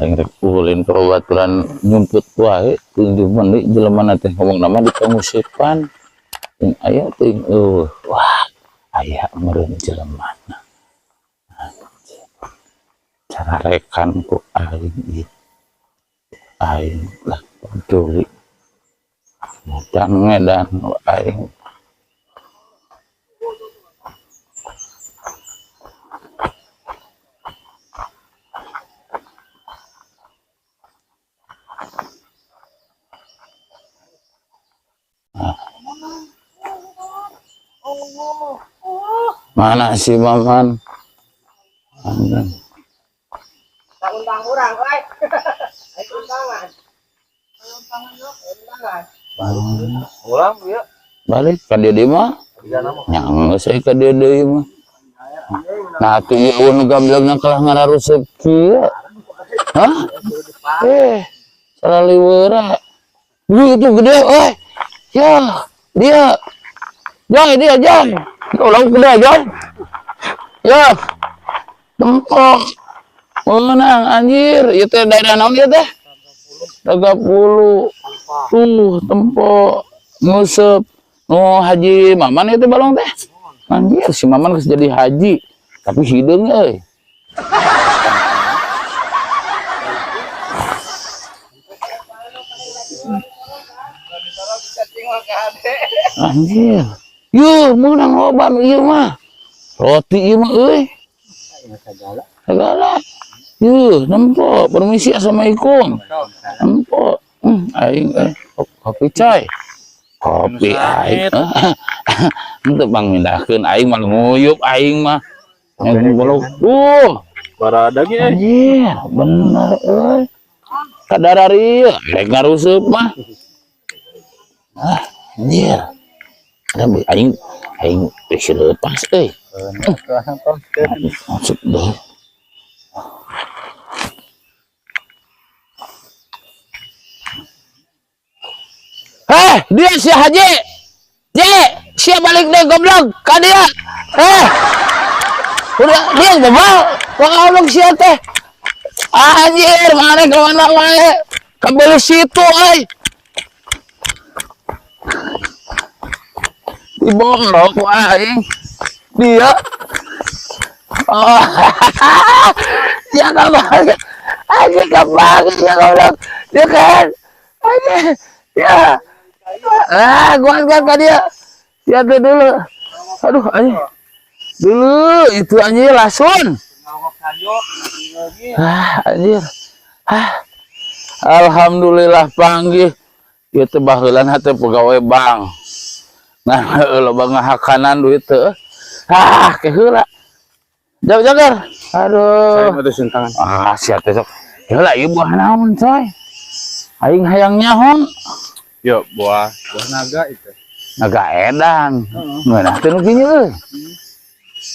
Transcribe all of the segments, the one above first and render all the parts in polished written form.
aing rek ulin ke babaturan nyumput wae tunjuh menit jelema teh ngomong nama di pengusipan jeung aya teuing wah aya meureun jelema cara rekan ku aing ieu aing lah peduli dan ngedan aing mana si Maman Undang kurang, oi. Ayo undangan. Undangan. Ulang ya. balik ka dia deui mah nyang geus ka dia deui mah nah atuh ieu nu gamblangna kalah ngararuseup kieu hah salaliweura itu gede ya dia Joy dia Joy ulang gede Joy ya tempok menang anjir ieu teh daerah naon ieu teh 30 tuh tempok nguseup haji Maman itu balong teh anjir si Maman geus jadi haji tapi hideung euy anjir yuh menang loba ieu mah roti ieu mah euy segala yuh nempok permisi assalamualaikum nempok aing kopi coy kopi aing henteu bang mindahkeun aing mah nguyup aing mah ngomong barada ge anjir bener euy kadarari rek ngaruseup mah anjir ada aing geus leupas euy maksud deh dia si Haji siap balik deh goblok ka dia udah dia bawa goblok sia teh anjir mana ke mana wae kabel situ dibongok wae dia ya kabel aja kabel ya goblok dia kan aja ya gua kan dia lihat dulu aduh anjing dulu itu anjing lasun anjir alhamdulillah panggih ieu teh baheulana teh pegawai bank nah loba ngahakanan duit teh ke heula jagar aduh saya ada sintangan sia teh sok heula ieu buah naon coy aing hayang nyahon yo buah naga itu naga edan ngeunah teh nu kieu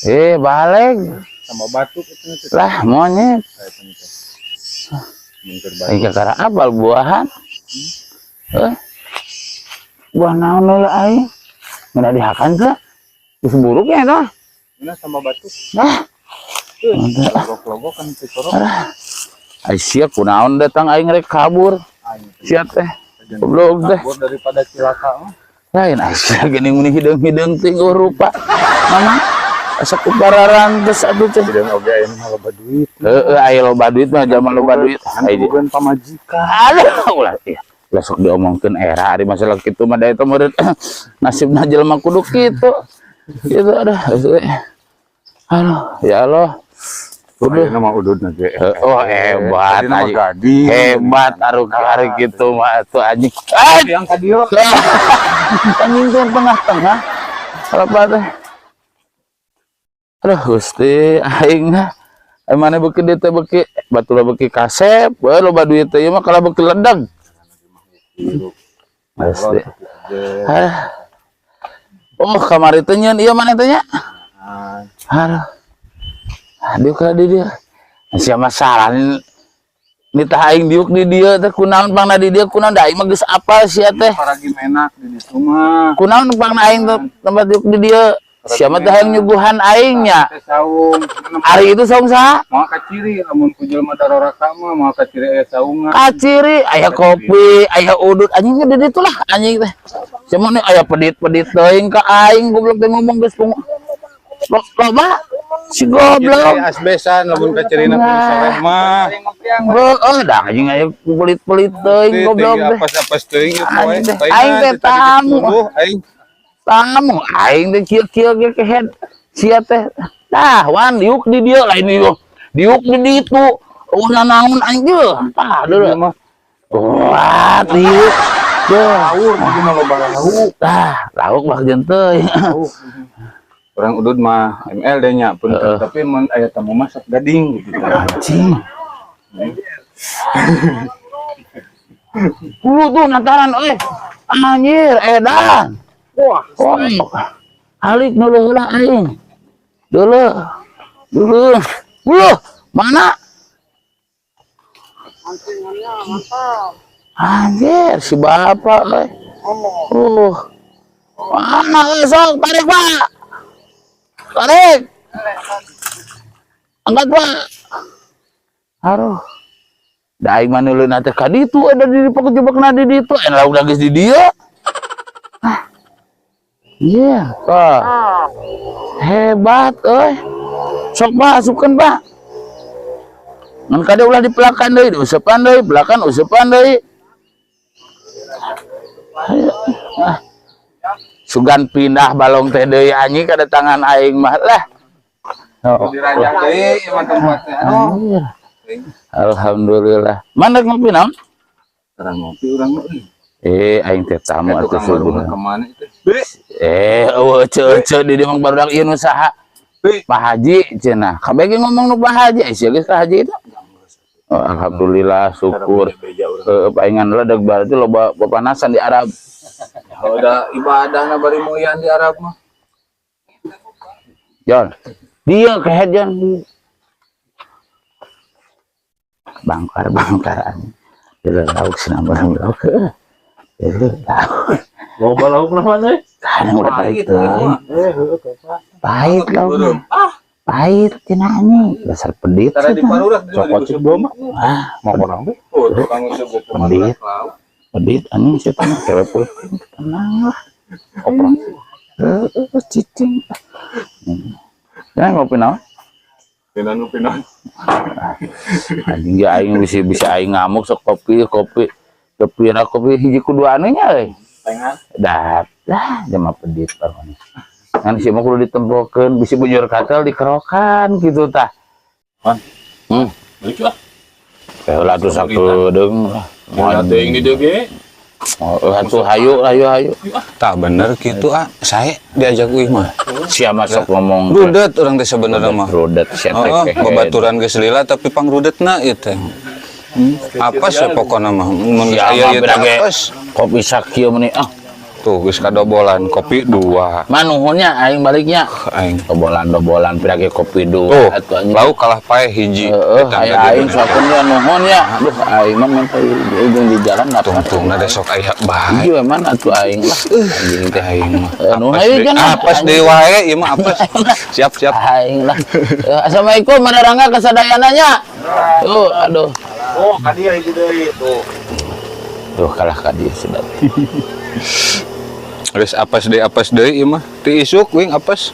euy balik sama batu itu lah monyet aing kakara apal buahan buah naon heula aing ngeunah dihakan teh geus buruk ya tah mana sama batu nah logok kan pitorok ai sia kunaon datang aing rek kabur sia teh goblok teh daripada cilaka lain asa geuning meni hideung-hideung teh rupa mama asa kupararan geus atuh teh dan oge aya mah loba duit aya loba duit mah jaman loba duit bukan pamajikan aduh ulah ieu lah sok diomongkeun era ari masalah kitu mah da eta meureun nasibna jelema kudu kitu itu aduh ya Allah udah nama udud nanti hebat hebat taruh kari gitu mah tuh anjing yang kadio anjing tuh tengah-tengah apa teh aduh Gusti aing mana beuki dieu teh beuki batura beuki kasep we loba duit teh mah kalah beuki ledag Gusti oh kamari teh nyeun ieu mana teh nya aduh ka di dia sia masalah nitah aing diuk di dia teh kunaon pangna di dia kunaon da aing mah geus apal sia teh paragi menak di ditu mah kunaon pangna aing tempat diuk di dia siapa teh yang nyuguhan aingnya Teh saung. hari itu saung saha Mau kaciri lamun ku jelema daroraka mah mau kaciri aya saungan. kaciri aya kopi aya udut anjing di ditu lah anjing teh cuman nih aya pedit-pedit teuing ka aing goblok teh ngomong geus loba si goblok Asbesan lamun kacirina pun soleh mah. oh dah anjing aya pelit-pelit teuing goblok teh Apa-apa teuing Aing teh, aing teh tamu. Aing tamu aing teh kieu-kieu ge kehead sia teh tah wan diuk di dieu lain diuk di ditu ulah naon aing teh tah deuleu mah wah diuk teh laur di mah loba lauk. tah lauk mah jeung teuing Orang udud mah ML deh nya pun tapi mun aya tamu masak gading gitu. anjing tuh nataran euy anjir edan wah alik nu heula aing dulu mana anjir si bapak euy mana sok tarik pak tarik angkat pak aduh da aing mah neuleuna teh ka ditu ada di pakejebakna di ditu aya udah geus di dieu iya Pak hebat euy sok Pak asupkeun Pak ngan kade ulah dipelakan deui diusepan deui belakan usepan deui sugan pindah balong teh deui anjing kada tangan aing mah lah Dirajak deui ieu mah tempatnya. anjir alhamdulillah mana ngopi naon Orang ngopi urang mah aing teh tamu atuh subuh kemana itu? eueuh ceu di dieu mah barudak ieu nu saha Pak Haji cenah kabeh ngomong nu Pak Haji sia geus ka Haji itu oh, alhamdulillah syukur paingan ledeg berarti loba papanasan di Arab Udah ibadahna bari moyan di Arab mah. Jon dia kehead Jon bangkar-bangkaran dulu lauk senang barang lauk dulu lauk Loba lauk naon euy? kan udah pahit pahit lauk pahit cenah anjing dasar pedit Tara di parurak Cokot cek dua mah. mau Orang teh. Oh, tukang useup Pedit. pedit anjing siapa nih cewek putih tenang lah cicing ya ngopi naon Pinan. anjing ya aing bisa aing ngamuk sok kopi kepira kopi hiji kudu anu nya euy Tengan. dah jama pedit parone kan si mah kudu ditempokeun bisi bujur katel dikerokan gitu tah Lucu ah. heula atuh sakedeung Ada teuing di dieu ge. atuh hayu Tak bener gitu saya diajak wih mah sia masuk ngomong rudet orang teh sebenarnya mah rudet sia teh babaturan geus lila tapi pangrudetna ieu teh apes ya pokona mah mun Sia aya mah ieu teh beda ge. apes kopi sakieu meuni tuh geus kadobolan kopi 2 manuhunnya aing baliknya aing dobolan pirage kopi tuh atuh anjing lauk kalah paeh hiji aya aing sakeun nuhun ya aduh aing mah minta ujung di jalan tungtungna teh sok aya bae ieu man atuh aing lah anjing teh aing mah nu hayu cenah apes deui wae ieu mah apes siap aing lah assalamualaikum madarangga kasadayananya tuh aduh Oh, kadieu itu deui tuh. tuh kalah ka dieu sudah geus apes deui ieu mah ti isuk wing apes